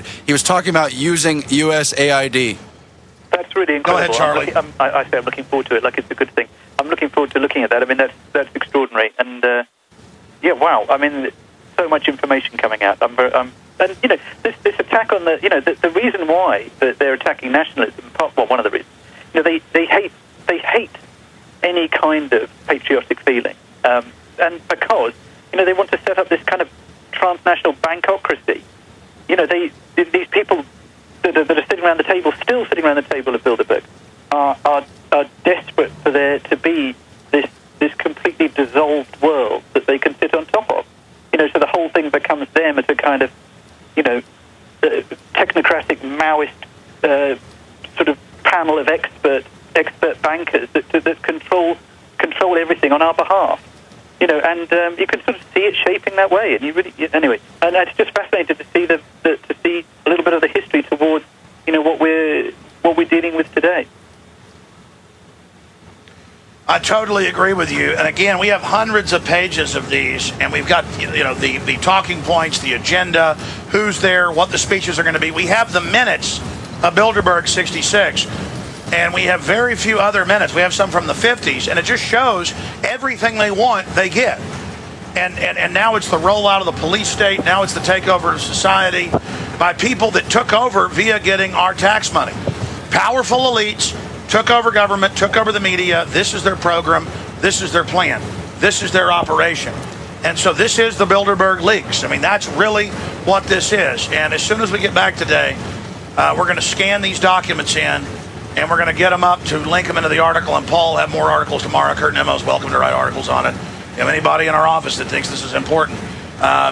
He was talking about using USAID. That's really incredible. Go ahead, Charlie. I say I'm looking forward to it. Like, it's a good thing. I'm looking forward to looking at that. I mean, that's extraordinary. And yeah, wow. I mean, so much information coming out. And you know, this attack on the reason why they're attacking nationalism. Well, one of the reasons. You know, they hate any kind of patriotic feeling, and because they want to set up this kind of transnational bankocracy. You know, these people that are sitting around the table, still sitting around the table of Bilderberg, are desperate for there to be this completely dissolved world that they can sit on top of. You know, so the whole thing becomes them as a kind of, technocratic Maoist sort of panel of expert bankers that control everything on our behalf. You know, and you can sort of see it shaping that way. And anyway, and it's just fascinating to see to see a little bit of the history towards what we're dealing with today. I totally agree with you. And again, we have hundreds of pages of these, and we've got the talking points, the agenda, who's there, what the speeches are going to be. We have the minutes of Bilderberg 66. And we have very few other minutes. We have some from the 50s, and it just shows everything they want, they get. And now it's the rollout of the police state. Now it's the takeover of society by people that took over via getting our tax money. Powerful elites took over government, took over the media. This is their program. This is their plan. This is their operation. And so this is the Bilderberg leaks. I mean, that's really what this is. And as soon as we get back today, we're going to scan these documents in, and we're going to get them up to link them into the article. And Paul will have more articles tomorrow. Kurt and Emma is welcome to write articles on it. And anybody in our office that thinks this is important,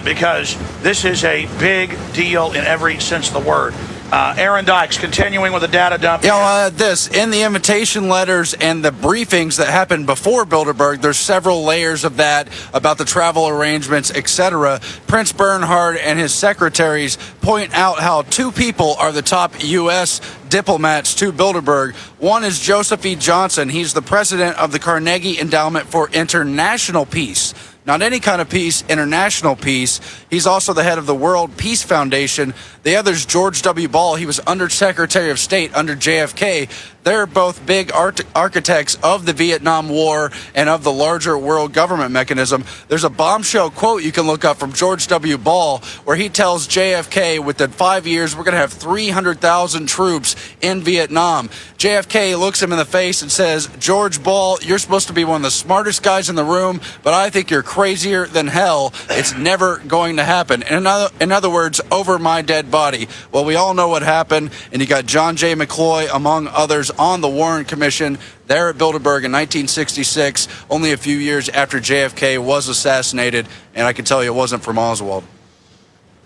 because this is a big deal in every sense of the word. Aaron Dykes, continuing with the data dump. Yeah, well, this, in the invitation letters and the briefings that happened before Bilderberg, there's several layers of that about the travel arrangements, etc. Prince Bernhard and his secretaries point out how two people are the top U.S. diplomats to Bilderberg. One is Joseph E. Johnson. He's the president of the Carnegie Endowment for International Peace. Not any kind of peace, international peace. He's also the head of the World Peace Foundation. The other's George W. Ball. He was Undersecretary of State under JFK. They're both big architects of the Vietnam War and of the larger world government mechanism. There's a bombshell quote you can look up from George W. Ball where he tells JFK within 5 years we're going to have 300,000 troops in Vietnam. JFK looks him in the face and says, George Ball, you're supposed to be one of the smartest guys in the room, but I think you're crazier than hell. It's never going to happen. In other words, over my dead body. Well, we all know what happened, and you got John J. McCloy, among others, on the Warren Commission there at Bilderberg in 1966, only a few years after JFK was assassinated, and I can tell you it wasn't from Oswald.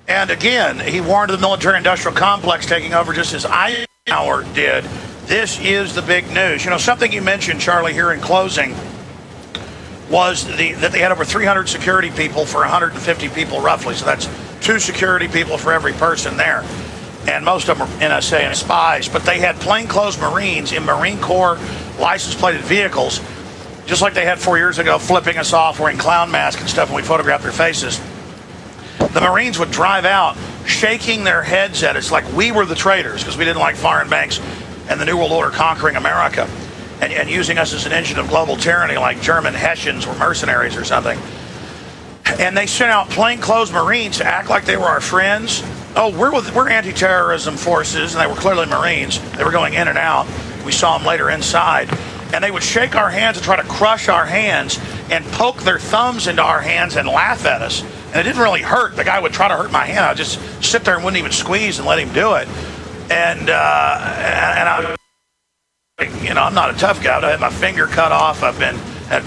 And again, he warned of the military-industrial complex taking over just as Eisenhower did. This is the big news. You know, something you mentioned, Charlie, here in closing, was that they had over 300 security people for 150 people roughly. So that's 2 security people for every person there. And most of them are NSA and spies. But they had plainclothes Marines in Marine Corps license-plated vehicles, just like they had 4 years ago, flipping us off, wearing clown masks and stuff when we photographed their faces. The Marines would drive out, shaking their heads at us like we were the traitors because we didn't like foreign banks and the New World Order conquering America. And using us as an engine of global tyranny like German Hessians or mercenaries or something. And they sent out plainclothes Marines to act like they were our friends. Oh, we're anti-terrorism forces, and they were clearly Marines. They were going in and out. We saw them later inside. And they would shake our hands and try to crush our hands and poke their thumbs into our hands and laugh at us. And it didn't really hurt. The guy would try to hurt my hand. I would just sit there and wouldn't even squeeze and let him do it. And I... I'm not a tough guy. I had my finger cut off. I've had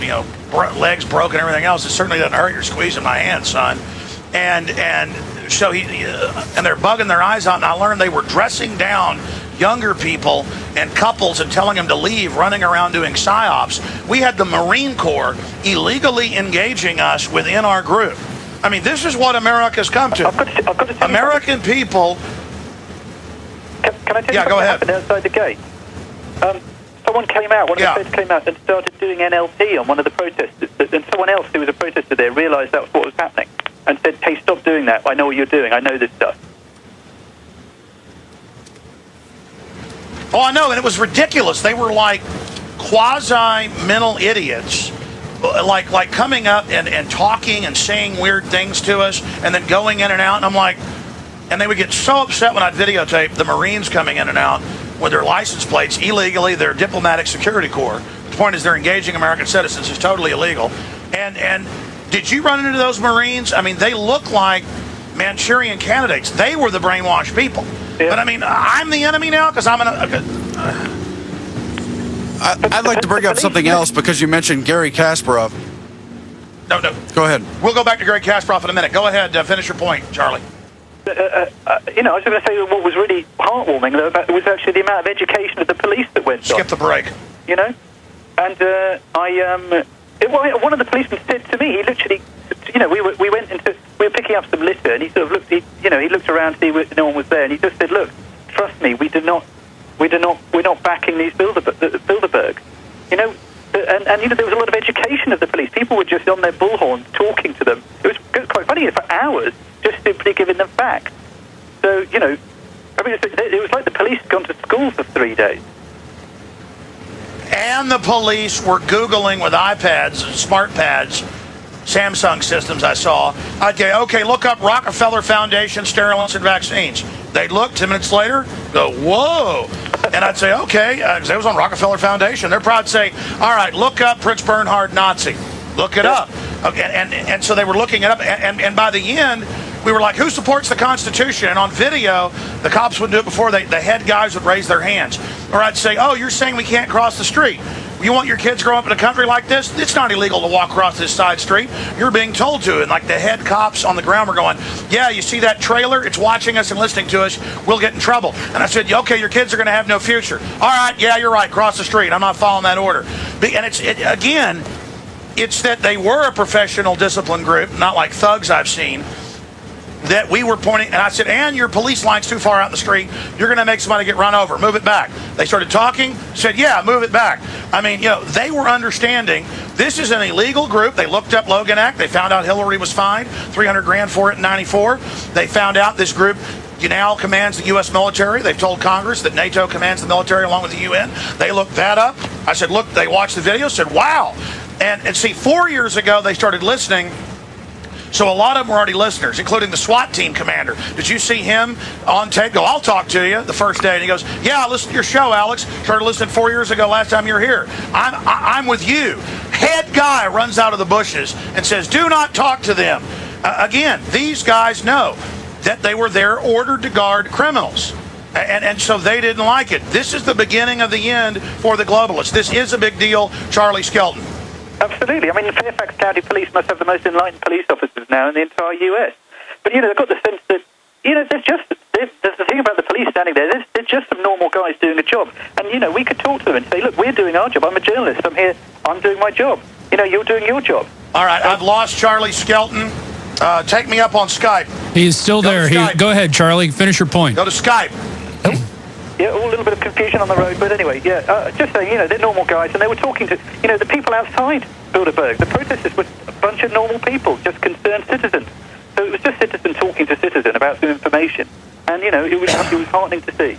legs broken, everything else. It certainly doesn't hurt. You're squeezing my hand, son. And so and they're bugging their eyes out. And I learned they were dressing down younger people and couples and telling them to leave, running around doing psyops. We had the Marine Corps illegally engaging us within our group. I mean, this is what America's come to. I've got to American people. Can I tell you go ahead. happened outside the gate? Someone came out, one of the feds came out and started doing NLP on one of the protesters. And someone else who was a protester there realized that was what was happening and said, hey, stop doing that. I know what you're doing. I know this stuff. Oh, I know, and it was ridiculous. They were like quasi-mental idiots, like coming up and talking and saying weird things to us and then going in and out. And I'm like, and they would get so upset when I'd videotape the Marines coming in and out with their license plates illegally. They're diplomatic security corps. The point is they're engaging American citizens. It's totally illegal. And did you run into those Marines? I mean, they look like Manchurian candidates. They were the brainwashed people. Yeah. But I mean, I'm the enemy now because I'm I'd like to bring up something else because you mentioned Gary Kasparov. No. Go ahead. We'll go back to Gary Kasparov in a minute. Go ahead. Finish your point, Charlie. I was going to say what was really heartwarming, though, was actually the amount of education of the police that went on. Skip the break. And one of the policemen said to me, he literally, we were picking up some litter, and he sort of looked, he looked around to see if no one was there, and he just said, "Look, trust me, we're not backing these Bilderberg." And there was a lot of education of the police. People were just on their bullhorns talking to them. It was quite funny for hours, just simply giving them facts. So it was like the police had gone to school for 3 days. And the police were Googling with iPads, smart pads, Samsung systems I saw. I'd go, okay, look up Rockefeller Foundation, stimulants, and vaccines. They'd look 10 minutes later, go, whoa. And I'd say, okay, because it was on Rockefeller Foundation. They'd probably say, all right, look up Prince Bernhard Nazi. Look it up. Okay, and so they were looking it up. And by the end, we were like, who supports the Constitution? And on video, the cops would do it before the head guys would raise their hands. Or I'd say, oh, you're saying we can't cross the street. You want your kids growing up in a country like this? It's not illegal to walk across this side street. You're being told to. And like the head cops on the ground were going, yeah, you see that trailer? It's watching us and listening to us. We'll get in trouble. And I said, okay, your kids are going to have no future. All right, yeah, you're right. Cross the street. I'm not following that order. And it's that they were a professional discipline group, not like thugs I've seen, that we were pointing, and I said, and your police line's too far out in the street. You're going to make somebody get run over. Move it back. They started talking, said, yeah, move it back. I mean, they were understanding this is an illegal group. They looked up Logan Act. They found out Hillary was fined $300,000 for it in '94. They found out this group now commands the U.S. military. They've told Congress that NATO commands the military along with the UN. They looked that up. I said, look, they watched the video, said, wow. And see, 4 years ago, they started listening. So a lot of them were already listeners, including the SWAT team commander. Did you see him on tape go, I'll talk to you the first day? And he goes, yeah, I listened to your show, Alex. Started listening 4 years ago, last time you were here. I'm with you. Head guy runs out of the bushes and says, do not talk to them. Again, these guys know that they were there ordered to guard criminals. And so they didn't like it. This is the beginning of the end for the globalists. This is a big deal, Charlie Skelton. Absolutely. I mean, the Fairfax County Police must have the most enlightened police officers now in the entire U.S. But, they've got the sense that, there's the thing about the police standing there, they're just some normal guys doing a job. And, we could talk to them and say, look, we're doing our job. I'm a journalist. I'm here. I'm doing my job. You're doing your job. All right. I've lost Charlie Skelton. Take me up on Skype. He's still there. Go ahead, Charlie. Finish your point. Go to Skype. Yeah, a little bit of confusion on the road, but anyway, just saying, they're normal guys, and they were talking to, the people outside Bilderberg. The protesters were a bunch of normal people, just concerned citizens. So it was just citizen talking to citizen about some information, and it was heartening to see.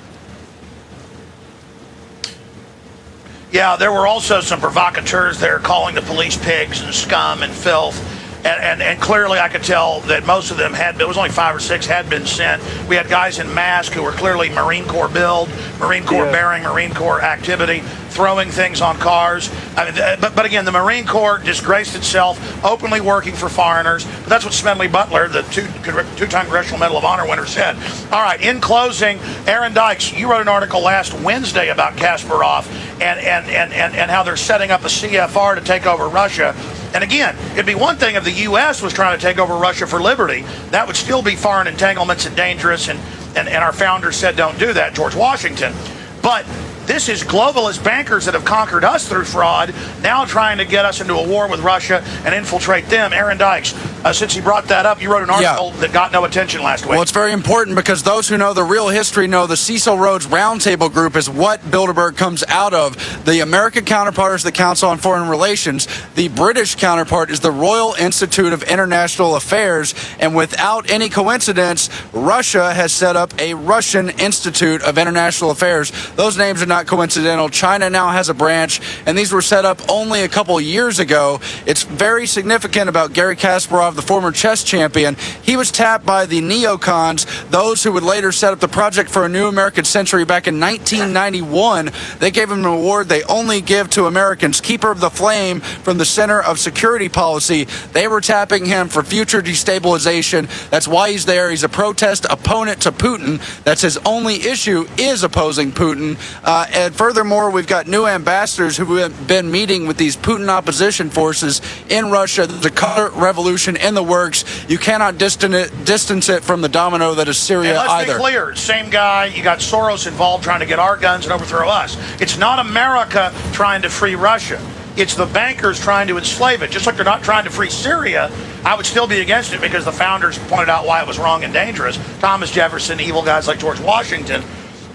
Yeah, there were also some provocateurs there calling the police pigs and scum and filth. And clearly I could tell that most of them it was only 5 or 6, had been sent. We had guys in masks who were clearly Marine Corps build, Marine Corps bearing, Marine Corps activity, throwing things on cars. I mean, but again, the Marine Corps disgraced itself, openly working for foreigners. But that's what Smedley Butler, the two-time Congressional Medal of Honor winner, said. All right, in closing, Aaron Dykes, you wrote an article last Wednesday about Kasparov and how they're setting up a CFR to take over Russia. And again, it'd be one thing if the U.S. was trying to take over Russia for liberty. That would still be foreign entanglements and dangerous, and our founders said don't do that, George Washington. But this is globalist bankers that have conquered us through fraud, now trying to get us into a war with Russia and infiltrate them. Aaron Dykes, since he brought that up, you wrote an article that got no attention last week. Well, it's very important because those who know the real history know the Cecil Rhodes Roundtable Group is what Bilderberg comes out of. The American counterpart is the Council on Foreign Relations. The British counterpart is the Royal Institute of International Affairs. And without any coincidence, Russia has set up a Russian Institute of International Affairs. Those names are not coincidental. China now has a branch, and these were set up only a couple years ago. It's very significant about Garry Kasparov, the former chess champion. He was tapped by the neocons, those who would later set up the Project for a New American Century back in 1991. They gave him an award they only give to Americans, Keeper of the Flame from the Center of Security Policy. They were tapping him for future destabilization. That's why he's there. He's a protest opponent to Putin. That's his only issue, is opposing Putin. And furthermore, we've got new ambassadors who have been meeting with these Putin opposition forces in Russia. There's a color revolution in the works. You cannot distance it from the domino that is Syria let's either. Be clear, same guy. You got Soros involved trying to get our guns and overthrow us. It's not America trying to free Russia. It's the bankers trying to enslave it. Just like they're not trying to free Syria, I would still be against it because the founders pointed out why it was wrong and dangerous. Thomas Jefferson, evil guys like George Washington,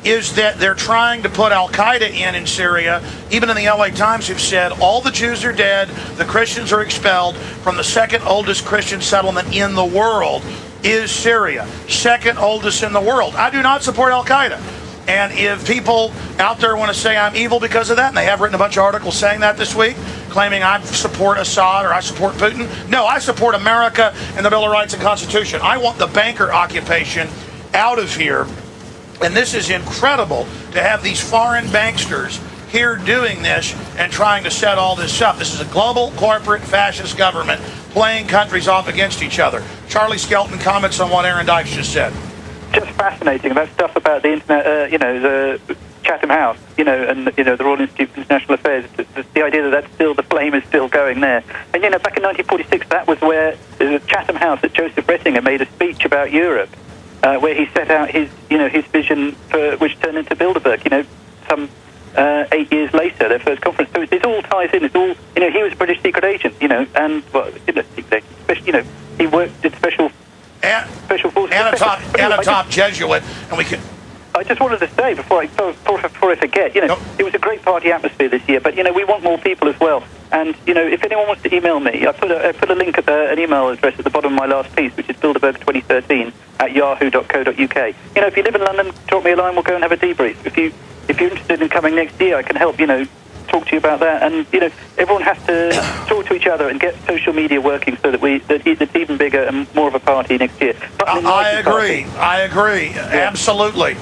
is that they're trying to put Al-Qaeda in Syria. Even in the LA Times have said all the Jews are dead, the Christians are expelled from the second oldest Christian settlement in the world is Syria. Second oldest in the world. I do not support Al-Qaeda. And if people out there want to say I'm evil because of that, and they have written a bunch of articles saying that this week, claiming I support Assad or I support Putin, no, I support America and the Bill of Rights and Constitution. I want the banker occupation out of here. And this is incredible to have these foreign banksters here doing this and trying to set all this up. This is a global corporate fascist government playing countries off against each other. Charlie Skelton comments on what Aaron Dykes just said. Just fascinating. That stuff about the internet, the Chatham House, and the Royal Institute of International Affairs. The idea that still the flame is still going there. And back in 1946, that was where the Chatham House that Joseph Ratzinger made a speech about Europe, where he set out his vision for which turned into Bilderberg. Some 8 years later, their first conference. So it all ties in. It's all he was a British secret agent, and he worked did special forces and a top Jesuit, and we can. I just wanted to say before I forget, it was a great party atmosphere this year, but we want more people as well. And if anyone wants to email me, I put a link at an email address at the bottom of my last piece, which is bilderberg2013@yahoo.co.uk. If you live in London, drop me a line. We'll go and have a debrief. If you're interested in coming next year, I can help. Talk to you about that. And everyone has to talk to each other and get social media working so that it's even bigger and more of a party next year. I agree. Yeah. Absolutely.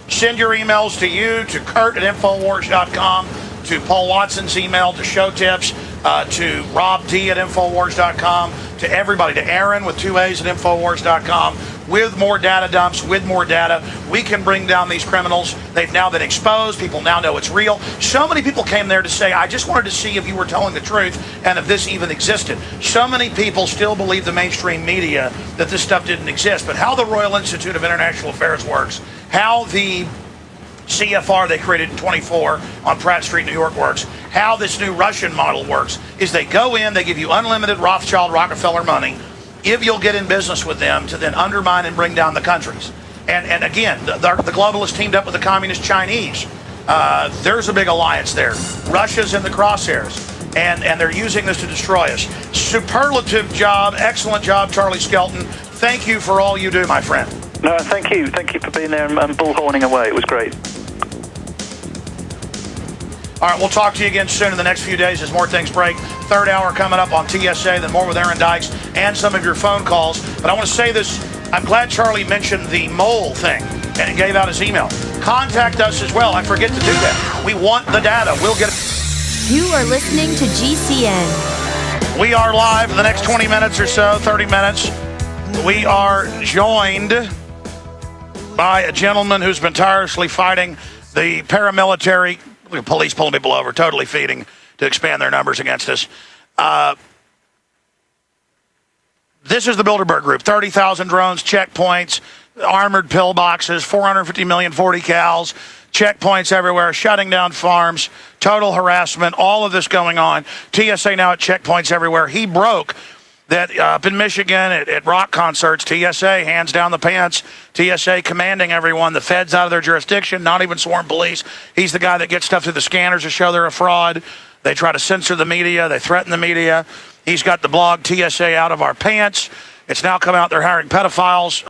Send your emails to Kurt@Infowars.com, to Paul Watson's email, to Show Tips, to Rob D at Infowars.com, to everybody, to Aaron with 2 A's at Infowars.com. With more data dumps, with more data, we can bring down these criminals. They've now been exposed. People now know it's real. So many people came there to say, I just wanted to see if you were telling the truth and if this even existed. So many people still believe the mainstream media that this stuff didn't exist. But how the Royal Institute of International Affairs works, how the CFR they created in 24 on Pratt Street, New York works, how this new Russian model works, is they go in, they give you unlimited Rothschild, Rockefeller money, if you'll get in business with them to then undermine and bring down the countries. And again, the globalists teamed up with the communist Chinese. There's a big alliance there. Russia's in the crosshairs, and they're using this to destroy us. Superlative job, excellent job, Charlie Skelton. Thank you for all you do, my friend. No, thank you. Thank you for being there and bullhorning away. It was great. All right, we'll talk to you again soon in the next few days as more things break. Third hour coming up on TSA, then more with Aaron Dykes and some of your phone calls. But I want to say this. I'm glad Charlie mentioned the mole thing and he gave out his email. Contact us as well. I forget to do that. We want the data. We'll get it. You are listening to GCN. We are live in the next 20 minutes or so, 30 minutes. We are joined by a gentleman who's been tirelessly fighting the paramilitary. Look at police pulling people over, totally feeding to expand their numbers against us. This is the Bilderberg Group. 30,000 drones, checkpoints, armored pillboxes, 450 million 40 cals, checkpoints everywhere, shutting down farms, total harassment, all of this going on. TSA now at checkpoints everywhere. He broke that up in Michigan at rock concerts, TSA hands down the pants, TSA commanding everyone, the feds out of their jurisdiction, not even sworn police. He's the guy that gets stuff through the scanners to show they're a fraud. They try to censor the media. They threaten the media. He's got the blog TSA out of our pants. It's now come out they're hiring pedophiles.